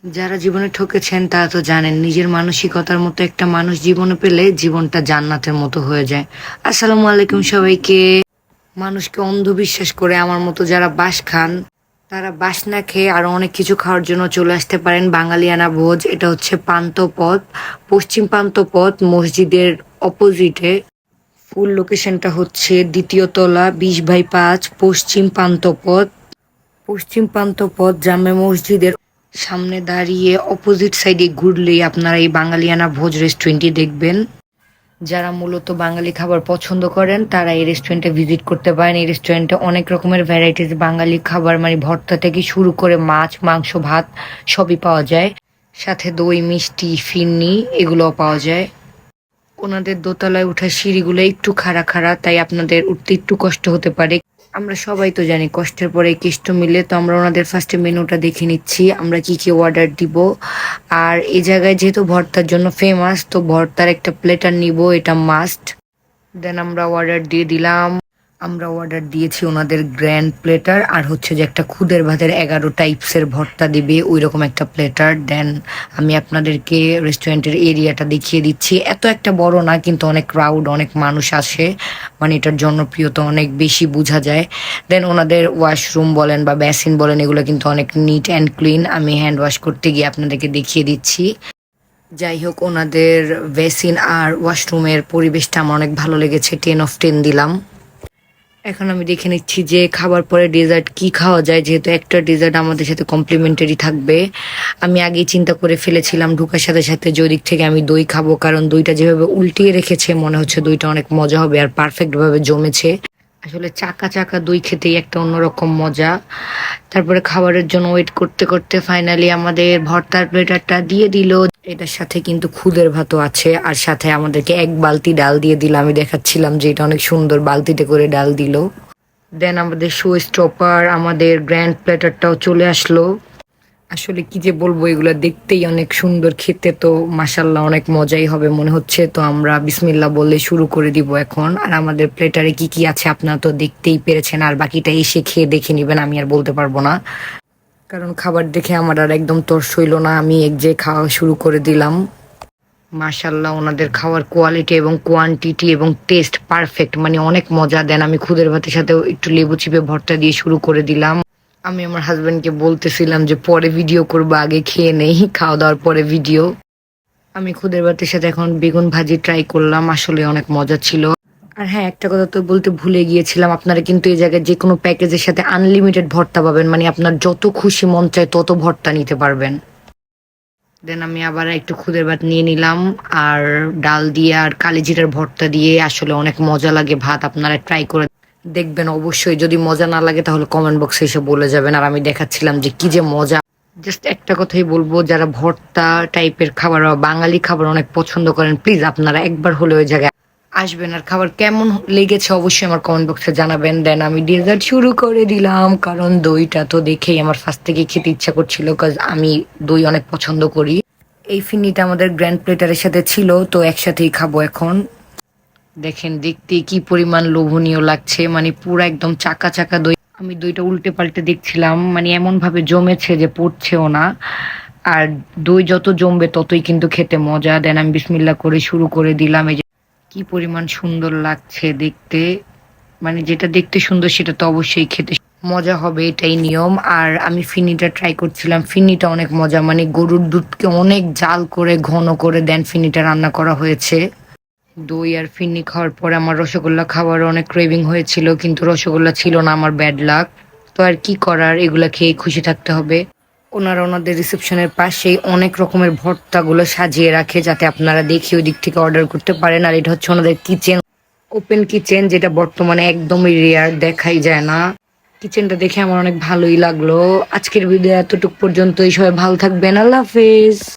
যারা জীবনে ঠকেছেন তারা তো জানেন নিজের মানসিকতার মতো একটা মানুষ জীবনে পেলে জীবনটা জান্নাতের মতো হয়ে যায়। আসসালামু আলাইকুম সবাইকে। মানুষকে অন্ধবিশ্বাস করে আমার মতো যারা বাঁশ খান তারা বাঁশ না খেয়ে আরো অনেক কিছু খাওয়ার জন্য চলে আসতে পারেন বাঙালিয়ানা ভোজ। এটা হচ্ছে পান্থপথ, পশ্চিম পান্থপথ মসজিদের অপোজিটে। ফুল লোকেশনটা হচ্ছে দ্বিতীয় তলা 20/5 পশ্চিম পান্থপথ। পশ্চিম পান্থপথ জামে মসজিদের সামনে দাঁড়িয়ে অপোজিট সাইডে ঘুরলেই আপনারা এই বাঙালিয়ানা ভোজ রেস্টুরেন্টটি দেখবেন। যারা মূলত বাঙালি খাবার পছন্দ করেন তারা এই রেস্টুরেন্টে ভিজিট করতে পারেন। এই রেস্টুরেন্টে অনেক রকমের ভ্যারাইটিস বাঙালি খাবার মানে ভর্তা থেকে শুরু করে মাছ, মাংস, ভাত সবই পাওয়া যায়। সাথে দই, মিষ্টি, ফিরনি এগুলোও পাওয়া যায়। ওনাদের দোতলায় ওঠার সিঁড়িগুলো একটু খাড়া খাড়া, তাই আপনাদের উঠতে একটু কষ্ট হতে পারে। আমরা সবাই তো জানি কষ্টের পরে কেষ্ট মিলে, তো আমরা ওনাদের ফার্স্টে মেনুটা দেখে নিচ্ছি আমরা কি কি অর্ডার দিব। আর এই জায়গায় যেহেতু ভর্তার জন্য ফেমাস, তো ভর্তার একটা প্লেটার নিব, এটা মাস্ট। দেন আমরা অর্ডার দিয়েছি ওনাদের গ্র্যান্ড প্লেটার, আর হচ্ছে যে একটা খুদের ভাতের 11 টাইপসের ভর্তা দিবে ওই রকম একটা প্লেটার। দেন আমি আপনাদেরকে রেস্টুরেন্টের এরিয়াটা দেখিয়ে দিচ্ছি। এত একটা বড় না, কিন্তু অনেক ক্রাউড, অনেক মানুষ আসে, মানে এটার জনপ্রিয়তা অনেক বেশি বোঝা যায়। দেন ওনাদের ওয়াশরুম বলেন বা বেসিন বলেন এগুলো কিন্তু অনেক নিট অ্যান্ড ক্লিন। আমি হ্যান্ড ওয়াশ করতে গিয়ে আপনাদেরকে দেখিয়ে দিচ্ছি। যাই হোক, ওনাদের বেসিন আর ওয়াশরুমের পরিবেশটা আমার অনেক ভালো লেগেছে, 10/10 দিলাম। এখন আমি দেখে নিচ্ছি যে খাবার পরে ডেজার্ট কি খাওয়া যায়, যেহেতু একটা ডেজার্ট আমাদের সাথে কমপ্লিমেন্টারি থাকবে। আমি আগেই চিন্তা করে ফেলেছিলাম ঢুকার সাথে সাথে যে ওদিক থেকে আমি দই খাবো, কারণ দইটা যেভাবে উল্টিয়ে রেখেছে মনে হচ্ছে দইটা অনেক মজা হবে আর পারফেক্ট ভাবে জমেছে। আসলে চাকা চাকা দই খেতেই একটা অন্যরকম মজা। তারপরে খাবারের জন্য ওয়েট করতে করতে ফাইনালি আমাদের ভর্তার প্লেটারটা দিয়ে দিল। এটার সাথে কিন্তু খুদের ভাতও আছে, আর সাথে আমাদেরকে এক বালতি ডাল দিয়ে দিল। আমি দেখাচ্ছিলাম যে এটা অনেক সুন্দর, বালতিতে করে ডাল দিল। দেন আমাদের শো স্টপার আমাদের গ্র্যান্ড প্লেটারটাও চলে আসলো। আসলে কি যে বলবো, এগুলো দেখতেই অনেক সুন্দর, খেতে তো মাশাল্লাহ অনেক মজাই হবে মনে হচ্ছে। তো আমরা বিসমিল্লাহ বলে শুরু করে দিব এখন। আর আমাদের প্লেটারে কি কি আছে আপনারা তো দেখতেই পেরেছেন, আর বাকিটা এসে খেয়ে দেখে নিবেন, আমি আর বলতে পারবো না, কারণ খাবার দেখে আমার আর একদম তর্স হইল না। আমি এক যে খাওয়া শুরু করে দিলাম। মাশাল্লাহ ওনাদের খাওয়ার কোয়ালিটি এবং কোয়ান্টিটি এবং টেস্ট পারফেক্ট, মানে অনেক মজা। দেন আমি খুদের ভাতের সাথেও একটু লেবু চিপে ভর্তা দিয়ে শুরু করে দিলাম। আমি আমার হাজবেন্ডকে বলতেছিলাম যে পরে ভিডিও করবো, আগে খেয়ে নেই, খাওয়া দাওয়ার পরে ভিডিও। আমি খুদের ভাতের সাথে এখন বেগুন ভাজি ট্রাই করলাম, আসলে অনেক মজা ছিল। আর হ্যাঁ, একটা কথা তো বলতে ভুলে গিয়েছিলাম, আপনারা কিন্তু এই জায়গায় যে কোনো প্যাকেজের সাথে আনলিমিটেড ভর্তা পাবেন, মানে আপনার যত খুশি মন চায় তত ভর্তা নিতে পারবেন। দেন আমি আবার একটু খুদের ভাত নিয়ে নিলাম, আর ডাল দিয়ে আর কালিজিরার ভর্তা দিয়ে আসলে অনেক মজা লাগে ভাত। আপনারা ট্রাই করে দেখবেন অবশ্যই, যদি মজা না লাগে তাহলে কমেন্ট বক্সে এসে বলে যাবেন। আর আমি দেখাচ্ছিলাম যে কি যে মজা। জাস্ট একটা কথাই বলবো, যারা ভর্তা টাইপের খাবার বা বাঙালি খাবার অনেক পছন্দ করেন, প্লিজ আপনারা একবার হলে ওই জায়গায় আসবেন। আর খাবার কেমন লেগেছে অবশ্যই আমার কমেন্ট বক্সে জানাবেন। দেন আমি ডেজার্ট শুরু করে দিলাম, কারণ দইটা তো দেখেই আমার ফার্স্ট থেকে খেতে ইচ্ছা করছিল, কাজ আমি দই অনেক পছন্দ করি। এই ফিরনিটা আমাদের গ্র্যান্ড প্লেটারের সাথে ছিল, তো একসাথেই খাবো এখন। দেখেন দেখতে কি পরিমাণ লোভনীয় লাগছে, মানে পুরো একদম চাকা চাকা দই। আমি দইটা উল্টে পাল্টে দেখছিলাম, মানে এমন ভাবে জমেছে যে পড়ছেও না। আর দই যত জমবে ততই কিন্তু খেতে মজা। দেন আমি বিসমিল্লাহ করে শুরু করে দিলাম। এই যে কি পরিমাণ সুন্দর লাগছে দেখতে, মানে যেটা দেখতে সুন্দর সেটা তো অবশ্যই খেতে মজা হবে, এটাই নিয়ম। আর আমি ফিনিটা ট্রাই করছিলাম, ফিনিটা অনেক মজা, মানে গরুর দুধকে অনেক জাল করে ঘন করে দেন ফিনিটা রান্না করা হয়েছে। দই আর ফিরনি খাওয়ার পরে আমার রসগোল্লা খাওয়ার অনেক ক্রেভিং হয়েছিল, কিন্তু রসগোল্লা ছিল না, আমার ব্যাড লাক। তো আর কি করার, এগুলা খেয়ে খুশি থাকতে হবে। ওনারা ওনাদের রিসেপশনের পাশেই অনেক রকমের ভর্তাগুলো সাজিয়ে রাখে, যাতে আপনারা দেখে ওই দিক থেকে অর্ডার করতে পারেন। আর এটা হচ্ছে ওনাদের কিচেন, ওপেন কিচেন, যেটা বর্তমানে একদমই রেয়ার, দেখাই যায় না। কিচেনটা দেখে আমার অনেক ভালোই লাগলো। আজকের ভিডিও এতটুকু পর্যন্তই, সবাই ভালো থাকবেন, আল্লাহ হাফেজ।